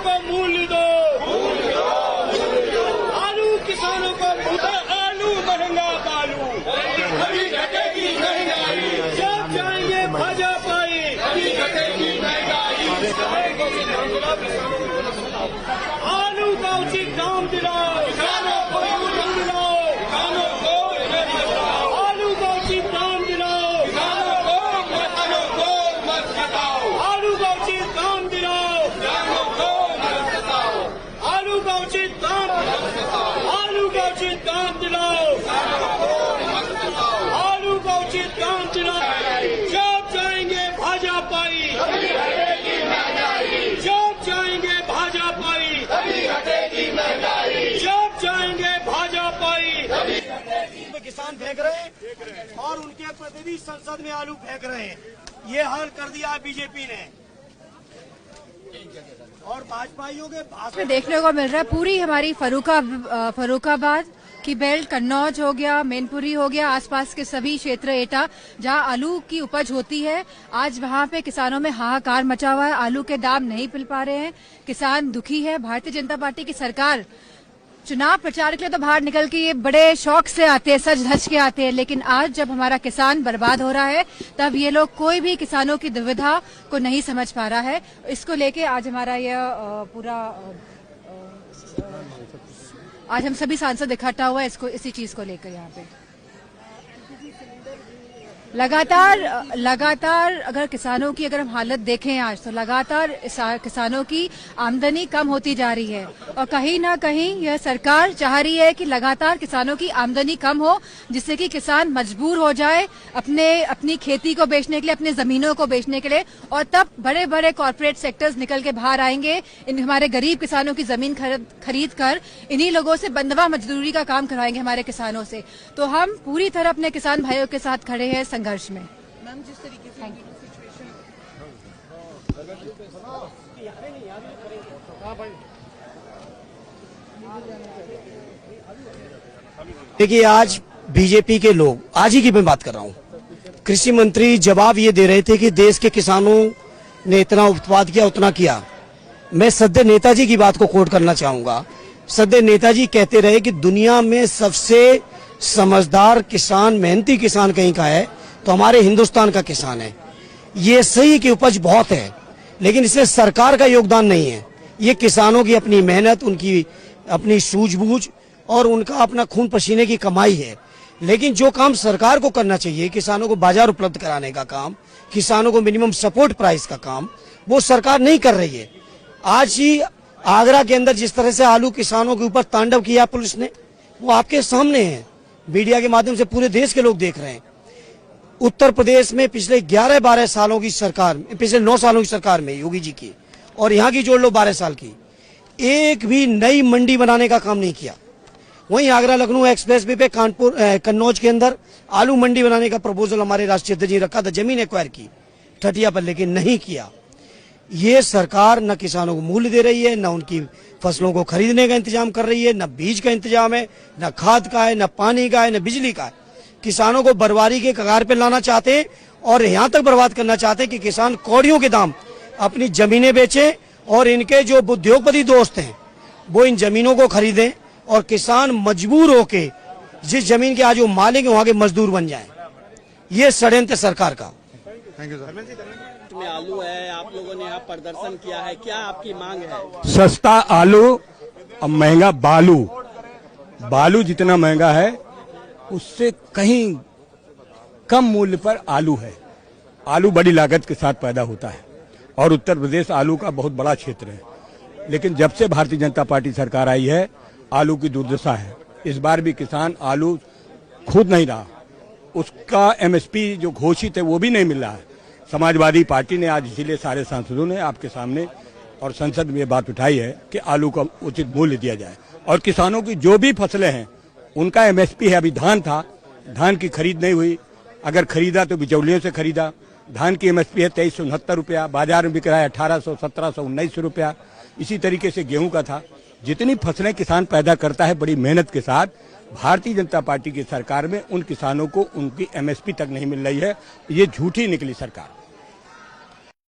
को मूल्य दो, आलू किसानों को आलू महंगा बालू, कभी घटेगी महंगाई, जब जाएंगे भाजपाई, कभी घटेगी महंगाई, आलू का उचित दाम दिलाओ, किसानों को दिलाओ, किसानों को आलू का उचित दाम दिलाओ, किसानों को मत सताओ, आलू का उचित दाम दिलाओ, किसानों को मत सताओ, आलू का उचित दाम, आलू का उचित दाम दिलाओ, किसानों को मत सताओ, आलू का उचित दाम दिलाओ, जब जाएंगे भाजपाई, कभी हटेगी महंगाई, जब जाएंगे भाजपाई, कभी हटेगी महंगाई, जब जाएंगे भाजपाई, कभी किसान फेंक रहे हैं और उनके प्रतिनिधि संसद में आलू फेंक रहे हैं। ये हाल कर दिया बीजेपी ने और भाजपाइयों के भाषण देखने को मिल रहा है। पूरी हमारी फर्रुखाबाद की बेल्ट, कन्नौज हो गया, मैनपुरी हो गया, आसपास के सभी क्षेत्र, एटा, जहां आलू की उपज होती है, आज वहां पे किसानों में हाहाकार मचा हुआ है। आलू के दाम नहीं मिल पा रहे हैं, किसान दुखी है। भारतीय जनता पार्टी की सरकार चुनाव प्रचार के लिए तो बाहर निकल के ये बड़े शौक से आते हैं, सज धज के आते हैं, लेकिन आज जब हमारा किसान बर्बाद हो रहा है तब ये लोग कोई भी किसानों की दुविधा को नहीं समझ पा रहा है। इसको लेके आज हमारा यह आज हम सभी सांसद इकट्ठा हुआ है इसको, इसी चीज को लेकर यहाँ पे लगातार अगर किसानों की अगर हम हालत देखें आज तो लगातार किसानों की आमदनी कम होती जा रही है और कहीं ना कहीं यह सरकार चाह रही है कि लगातार किसानों की आमदनी कम हो, जिससे कि किसान मजबूर हो जाए अपनी खेती को बेचने के लिए, अपनी जमीनों को बेचने के लिए, और तब बड़े बड़े कॉर्पोरेट सेक्टर्स निकल के बाहर आएंगे, हमारे गरीब किसानों की जमीन खरीद कर इन्हीं लोगों से बंधवा मजदूरी का काम करवाएंगे हमारे किसानों से। तो हम पूरी तरह अपने किसान भाइयों के साथ खड़े हैं संघर्ष में। मैम, जिस तरीके से सिचुएशन, देखिए आज बीजेपी के लोग, आज ही की मैं बात कर रहा हूं, कृषि मंत्री जवाब ये दे रहे थे कि देश के किसानों ने इतना उत्पाद किया, उतना किया। मैं सद्य नेताजी की बात को कोट करना चाहूंगा। सद्य नेताजी कहते रहे कि दुनिया में सबसे समझदार किसान, मेहनती किसान कहीं का है तो हमारे हिंदुस्तान का किसान है। ये सही कि उपज बहुत है, लेकिन इसमें सरकार का योगदान नहीं है। ये किसानों की अपनी मेहनत, उनकी अपनी सूझबूझ और उनका अपना खून पसीने की कमाई है। लेकिन जो काम सरकार को करना चाहिए, किसानों को बाजार उपलब्ध कराने का काम, किसानों को मिनिमम सपोर्ट प्राइस का काम, वो सरकार नहीं कर रही है। आज ही आगरा के अंदर जिस तरह से आलू किसानों के ऊपर तांडव किया पुलिस ने, वो आपके सामने है, मीडिया के माध्यम से पूरे देश के लोग देख रहे हैं। उत्तर प्रदेश में पिछले 11-12 सालों की सरकार, पिछले 9 सालों की सरकार में योगी जी की, और यहाँ की जोड़ लो 12 साल की, एक भी नई मंडी बनाने का काम नहीं किया। वहीं आगरा लखनऊ एक्सप्रेस वे पे कन्नौज के अंदर आलू मंडी बनाने का प्रपोजल हमारे राष्ट्रीय अध्यक्ष ने रखा था, जमीन एक्वायर की ठटिया पर, लेकिन नहीं किया। ये सरकार न किसानों को मूल्य दे रही है, न उनकी फसलों को खरीदने का इंतजाम कर रही है, न बीज का इंतजाम है, न खाद का है, न पानी का है, न बिजली का है। किसानों को बर्बादी के कगार पे लाना चाहते हैं और यहाँ तक बर्बाद करना चाहते हैं कि किसान कौड़ियों के दाम अपनी जमीनें बेचें और इनके जो उद्योगपति दोस्त हैं वो इन जमीनों को खरीदें और किसान मजबूर होके जिस जमीन के आज वो मालिक है वहाँ के मजदूर बन जाएं। ये षड्यंत्र सरकार का। Thank you sir. में आलू है, आप लोगों ने यहाँ प्रदर्शन किया है, क्या आपकी मांग है? सस्ता आलू और महंगा बालू। बालू जितना महंगा है उससे कहीं कम मूल्य पर आलू है। आलू बड़ी लागत के साथ पैदा होता है और उत्तर प्रदेश आलू का बहुत बड़ा क्षेत्र है, लेकिन जब से भारतीय जनता पार्टी सरकार आई है आलू की दुर्दशा है। इस बार भी किसान आलू खुद नहीं रहा, उसका एमएसपी जो घोषित है वो भी नहीं मिल रहा है। समाजवादी पार्टी ने आज इसीलिए सारे सांसदों ने आपके सामने और संसद में ये बात उठाई है कि आलू का उचित मूल्य दिया जाए और किसानों की जो भी फसलें हैं उनका एमएसपी है। अभी धान था, धान की खरीद नहीं हुई, अगर खरीदा तो बिचौलियों से खरीदा। धान की एमएसपी है 2369 रुपया, बाजार में बिक रहा है 1800, 1700, 1900 रुपया। इसी तरीके से गेहूं का था। जितनी फसलें किसान पैदा करता है बड़ी मेहनत के साथ, भारतीय जनता पार्टी की सरकार में उन किसानों को उनकी एमएसपी तक नहीं मिल रही है। ये झूठी निकली सरकार।